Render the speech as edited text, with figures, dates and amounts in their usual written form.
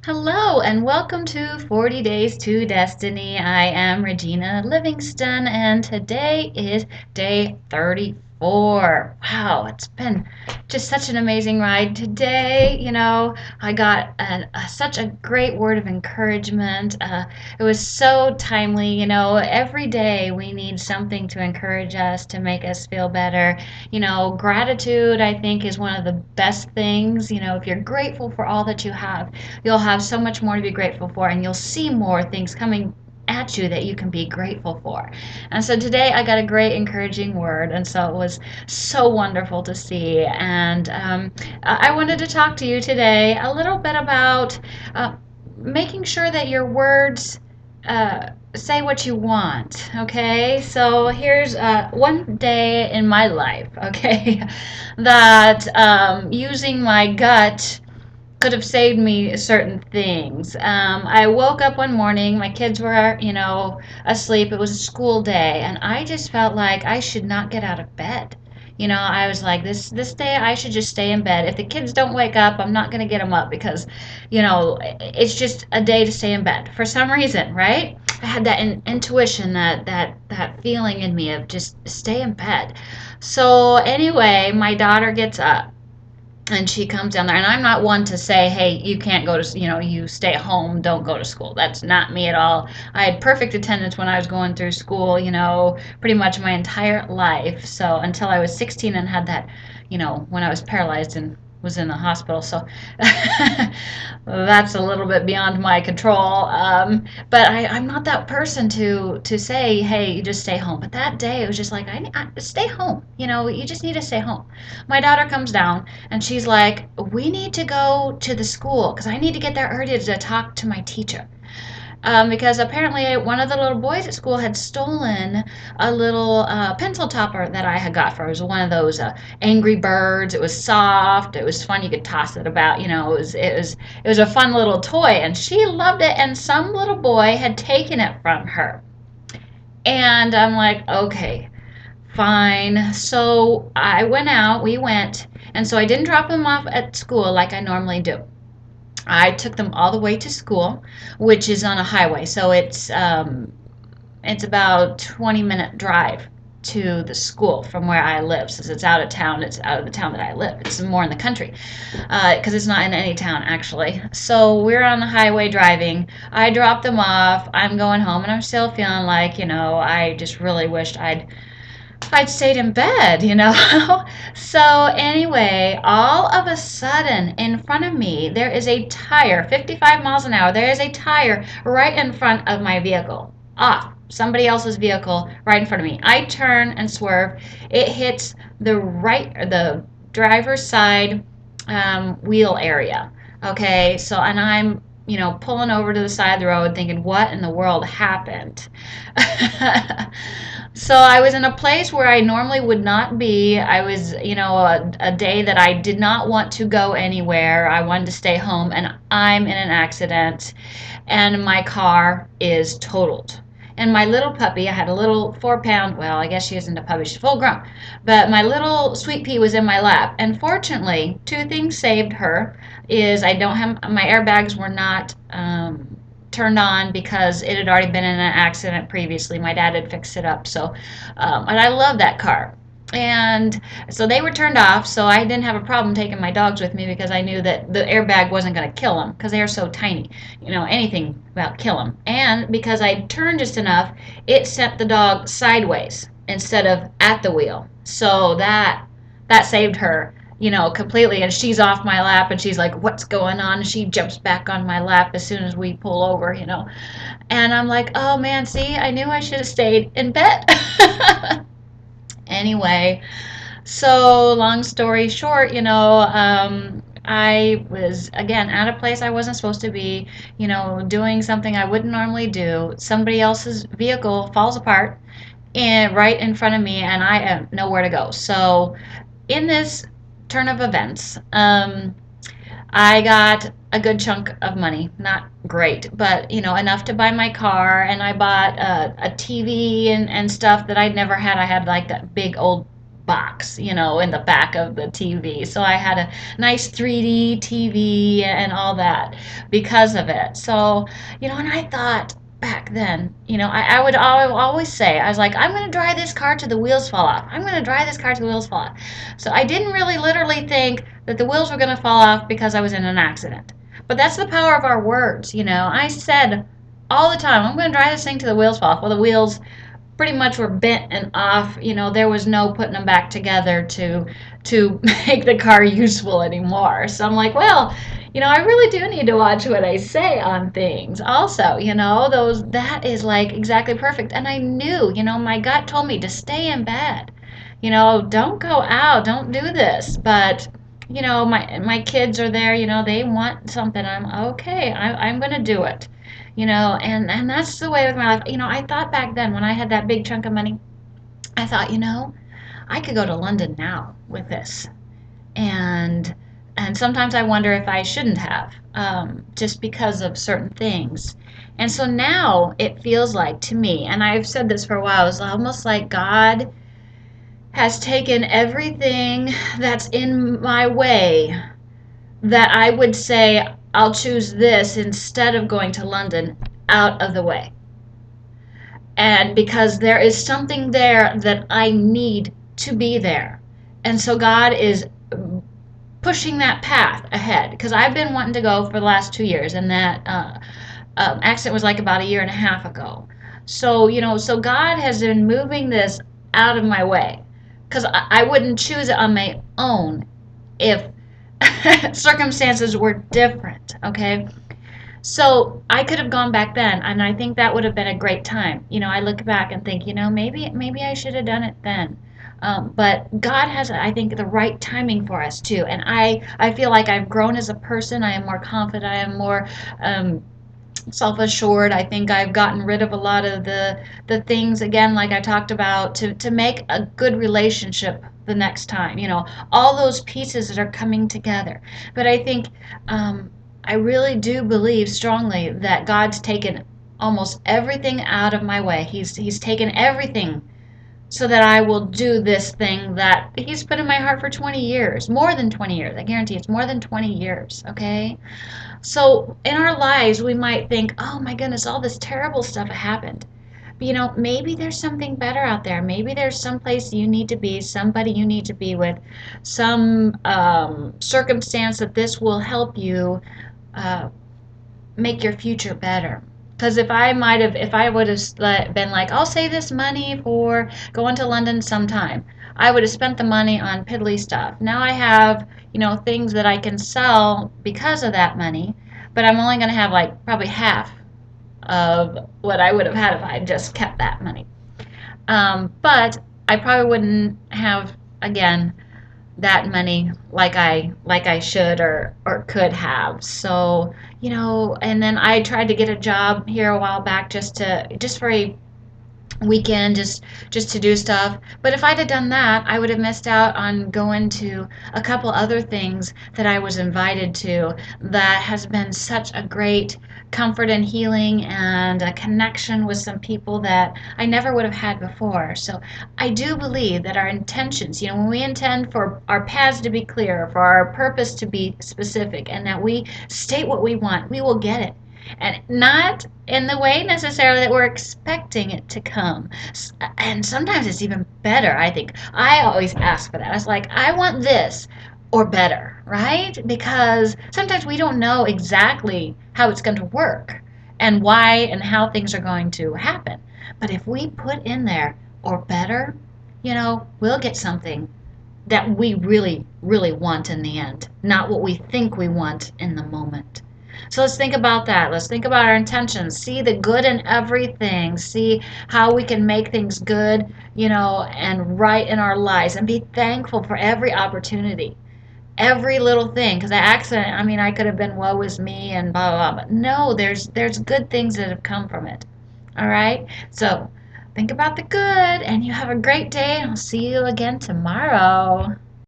Hello and welcome to 40 Days to Destiny. I am Regina Livingston and today is day 34. Wow, it's been just such an amazing ride today. I got such a great word of encouragement. It was so timely. Every day we need something to encourage us, to make us feel better. Gratitude, I think, is one of the best things. If you're grateful for all that you have, you'll have so much more to be grateful for, and you'll see more things coming at you that you can be grateful for. And so today I got a great encouraging word, and so it was so wonderful to see. And I wanted to talk to you today a little bit about making sure that your words say what you want. Okay, so here's one day in my life, okay, that using my gut could have saved me certain things. I woke up one morning, my kids were, asleep. It was a school day, and I just felt like I should not get out of bed. I was like, this day I should just stay in bed. If the kids don't wake up, I'm not gonna get them up because, it's just a day to stay in bed for some reason, right? I had that intuition, that feeling in me of just stay in bed. So anyway, my daughter gets up and she comes down there, and I'm not one to say, hey, you can't go to, you stay home, don't go to school. That's not me at all. I had perfect attendance when I was going through school, pretty much my entire life. So until I was 16 and had that, when I was paralyzed and was in the hospital. So that's a little bit beyond my control. But I'm not that person to say, hey, you just stay home. But that day, it was just like, I stay home. You just need to stay home. My daughter comes down and she's like, we need to go to the school because I need to get there early to talk to my teacher. Because apparently one of the little boys at school had stolen a little pencil topper that I had got for her. It was one of those Angry Birds. It was soft. It was fun. You could toss it about. It was a fun little toy, and she loved it. And some little boy had taken it from her. And I'm like, okay, fine. So I went out. We went, and so I didn't drop him off at school like I normally do. I took them all the way to school, which is on a highway. So it's about 20-minute drive to the school from where I live. Since it's out of town, it's out of the town that I live. It's more in the country because it's not in any town actually. So we're on the highway driving. I dropped them off. I'm going home, and I'm still feeling like I just really wished I'd stayed in bed. So anyway, all of a sudden in front of me there is a tire, 55 miles an hour. There is a tire right in front of my vehicle. Somebody else's vehicle right in front of me. I turn and swerve. It hits the driver's side wheel area. Okay, so and I'm pulling over to the side of the road thinking, what in the world happened? So I was in a place where I normally would not be. I was, a day that I did not want to go anywhere. I wanted to stay home, and I'm in an accident, and my car is totaled. And my little puppy, I had a little 4 pound, well, I guess she isn't a puppy, she's full grown, but my little sweet pea was in my lap. And fortunately, two things saved her is I don't have, my airbags were not turned on because it had already been in an accident previously. My dad had fixed it up. So, and I love that car. And so they were turned off, so I didn't have a problem taking my dogs with me because I knew that the airbag wasn't going to kill them because they are so tiny. Anything about kill them. And because I turned just enough, it sent the dog sideways instead of at the wheel. So that saved her, completely. And she's off my lap, and she's like, what's going on? And she jumps back on my lap as soon as we pull over. And I'm like, oh man, see, I knew I should have stayed in bed. Anyway, so long story short, I was again at a place I wasn't supposed to be, doing something I wouldn't normally do. Somebody else's vehicle falls apart and right in front of me, and I have nowhere to go. So in this turn of events, I got a good chunk of money. Not great, but enough to buy my car, and I bought a TV and stuff that I'd never had. I had like that big old box, in the back of the TV. So I had a nice 3D TV and all that because of it. So, and I thought back then, I would always say, I was like, I'm going to drive this car till the wheels fall off. I'm going to drive this car till the wheels fall off. So I didn't really literally think that the wheels were going to fall off because I was in an accident. But that's the power of our words. I said all the time, I'm going to drive this thing till the wheels fall off. Well, the wheels pretty much were bent and off. There was no putting them back together to make the car useful anymore. So I'm like, well, I really do need to watch what I say on things. Also, that is like exactly perfect. And I knew, my gut told me to stay in bed. Don't go out, don't do this. But my kids are there. They want something. I'm okay. I'm gonna do it. And that's the way with my life. I thought back then when I had that big chunk of money, I thought, I could go to London now with this. And sometimes I wonder if I shouldn't have, just because of certain things. And so now it feels like to me, and I've said this for a while, it's almost like God has taken everything that's in my way that I would say I'll choose this instead of going to London out of the way. And because there is something there that I need to be there. And so God is pushing that path ahead because I've been wanting to go for the last 2 years, and that accident was like about a year and a half ago. So, so God has been moving this out of my way because I wouldn't choose it on my own if circumstances were different, okay? So I could have gone back then, and I think that would have been a great time. I look back and think, maybe I should have done it then. But God has, I think, the right timing for us too. And I feel like I've grown as a person. I am more confident. I am more self-assured. I think I've gotten rid of a lot of the things, again, like I talked about, to make a good relationship the next time. All those pieces that are coming together. But I think I really do believe strongly that God's taken almost everything out of my way. He's taken everything so that I will do this thing that He's put in my heart for 20 years. More than 20 years. I guarantee it's more than 20 years, okay? So in our lives, we might think, oh my goodness, all this terrible stuff happened. But maybe there's something better out there. Maybe there's some place you need to be, somebody you need to be with, some circumstance that this will help you make your future better. Because if I would have been like, I'll save this money for going to London sometime, I would have spent the money on piddly stuff. Now I have, things that I can sell because of that money, but I'm only going to have like probably half of what I would have had if I had just kept that money. But I probably wouldn't have, again, that money like I should or could have. So, and then I tried to get a job here a while back just for a weekend, just to do stuff. But if I'd have done that, I would have missed out on going to a couple other things that I was invited to that has been such a great comfort and healing and a connection with some people that I never would have had before. So I do believe that our intentions, when we intend for our paths to be clear, for our purpose to be specific, and that we state what we want, we will get it. And not in the way necessarily that we're expecting it to come. And sometimes it's even better, I think. I always ask for that. I was like, I want this or better, right? Because sometimes we don't know exactly how it's going to work and why and how things are going to happen. But if we put in there or better, we'll get something that we really, really want in the end, not what we think we want in the moment. So let's think about that. Let's think about our intentions. See the good in everything. See how we can make things good, and right in our lives. And be thankful for every opportunity, every little thing. Because that accident, I could have been woe is me and blah, blah, blah. But no, there's good things that have come from it. All right? So think about the good, and you have a great day. And I'll see you again tomorrow.